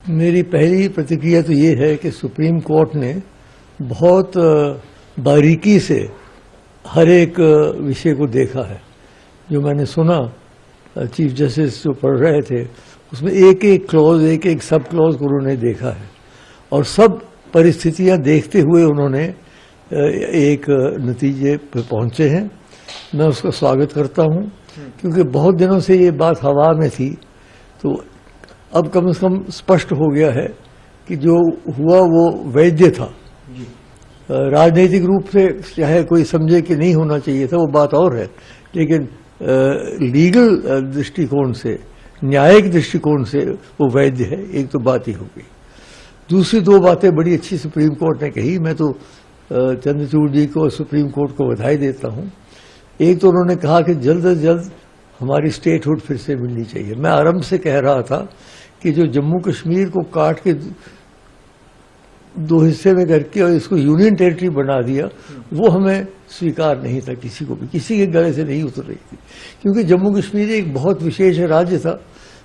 मेरी पहली प्रतिक्रिया तो ये है कि सुप्रीम कोर्ट ने बहुत बारीकी से हर एक विषय को देखा है। जो मैंने सुना चीफ जस्टिस जो पढ़ रहे थे उसमें एक एक क्लॉज, एक एक सब क्लॉज को उन्होंने देखा है और सब परिस्थितियां देखते हुए उन्होंने एक नतीजे पर पहुंचे हैं। मैं उसका स्वागत करता हूं क्योंकि बहुत दिनों से ये बात हवा में थी, तो अब कम से कम स्पष्ट हो गया है कि जो हुआ वो वैध था। राजनीतिक रूप से चाहे कोई समझे कि नहीं होना चाहिए था वो बात और है, लेकिन लीगल दृष्टिकोण से, न्यायिक दृष्टिकोण से वो वैध है। एक तो बात ही हो गई। दूसरी दो बातें बड़ी अच्छी सुप्रीम कोर्ट ने कही। मैं तो चंद्रचूड़ जी को, सुप्रीम कोर्ट को बधाई देता हूं। एक तो उन्होंने कहा कि जल्द से जल्द हमारी स्टेटहुड फिर से मिलनी चाहिए। मैं आरंभ से कह रहा था कि जो जम्मू कश्मीर को काट के दो हिस्से में करके और इसको यूनियन टेरिटरी बना दिया, वो हमें स्वीकार नहीं था, किसी को भी, किसी के गले से नहीं उतर रही थी। क्योंकि जम्मू कश्मीर एक बहुत विशेष राज्य था।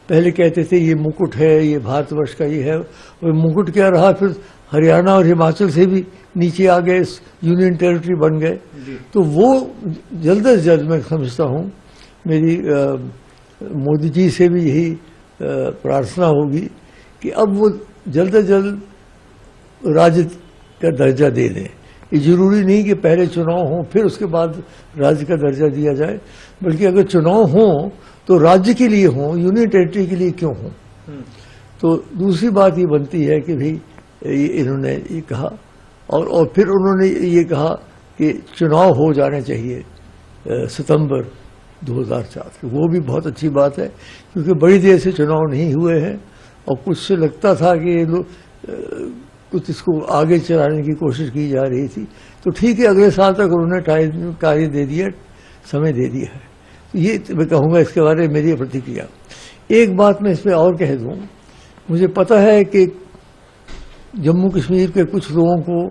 पहले कहते थे ये मुकुट है, ये भारतवर्ष का ये है, और मुकुट क्या रहा, फिर हरियाणा और हिमाचल से भी नीचे आ गए, यूनियन टेरिटरी बन गए। तो वो जल्द से जल्द, मैं समझता हूँ, मेरी मोदी जी से भी यही प्रार्थना होगी कि अब वो जल्द से जल्द राज्य का दर्जा दे दें। ये जरूरी नहीं कि पहले चुनाव हो फिर उसके बाद राज्य का दर्जा दिया जाए, बल्कि अगर चुनाव हो तो राज्य के लिए हो, यूनियन टेरिटरी के लिए क्यों हो। तो दूसरी बात ये बनती है कि भाई इन्होंने ये कहा और फिर उन्होंने ये कहा कि चुनाव हो जाने चाहिए सितंबर 2004। वो भी बहुत अच्छी बात है क्योंकि बड़ी देर से चुनाव नहीं हुए हैं और कुछ से लगता था कि ये लोग कुछ इसको आगे चलाने की कोशिश की जा रही थी। तो ठीक है, अगले साल तक उन्होंने कार्य दे दिया, समय दे दिया है। तो ये मैं कहूँगा इसके बारे में मेरी प्रतिक्रिया। एक बात मैं इसमें और कह दूँ, मुझे पता है कि जम्मू कश्मीर के कुछ लोगों को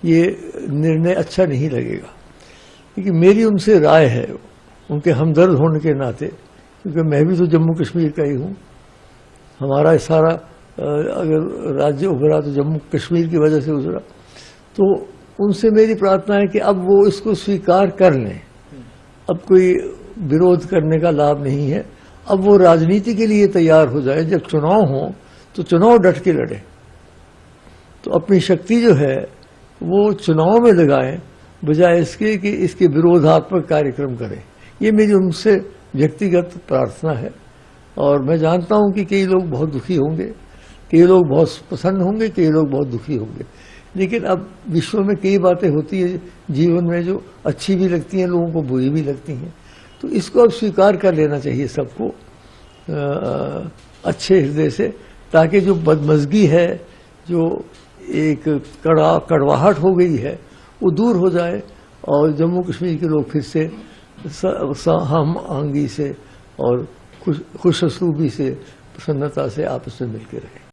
ये निर्णय अच्छा नहीं लगेगा, क्योंकि मेरी उनसे राय है, उनके हमदर्द होने के नाते, क्योंकि मैं भी तो जम्मू कश्मीर का ही हूँ। हमारा सारा अगर राज्य उभरा तो जम्मू कश्मीर की वजह से उभरा। तो उनसे मेरी प्रार्थना है कि अब वो इसको स्वीकार कर लें। अब कोई विरोध करने का लाभ नहीं है। अब वो राजनीति के लिए तैयार हो जाए। जब चुनाव हो तो चुनाव डट के लड़े, तो अपनी शक्ति जो है वो चुनाव में लगाएं, बजाय इसके कि इसके विरोधात्मक कार्यक्रम करें। ये मेरी उनसे व्यक्तिगत प्रार्थना है। और मैं जानता हूं कि कई लोग बहुत दुखी होंगे, कई लोग बहुत प्रसन्न होंगे, कई लोग बहुत दुखी होंगे। लेकिन अब विश्व में कई बातें होती है जीवन में जो अच्छी भी लगती हैं, लोगों को बुरी भी लगती हैं। तो इसको अब स्वीकार कर लेना चाहिए सबको अच्छे हृदय से, ताकि जो बदमज़गी है, जो एक कड़वाहट हो गई है, वो दूर हो जाए और जम्मू कश्मीर के लोग फिर से हम आंगी से और खुश असलूबी से, प्रसन्नता से आपस में मिलकर रहें।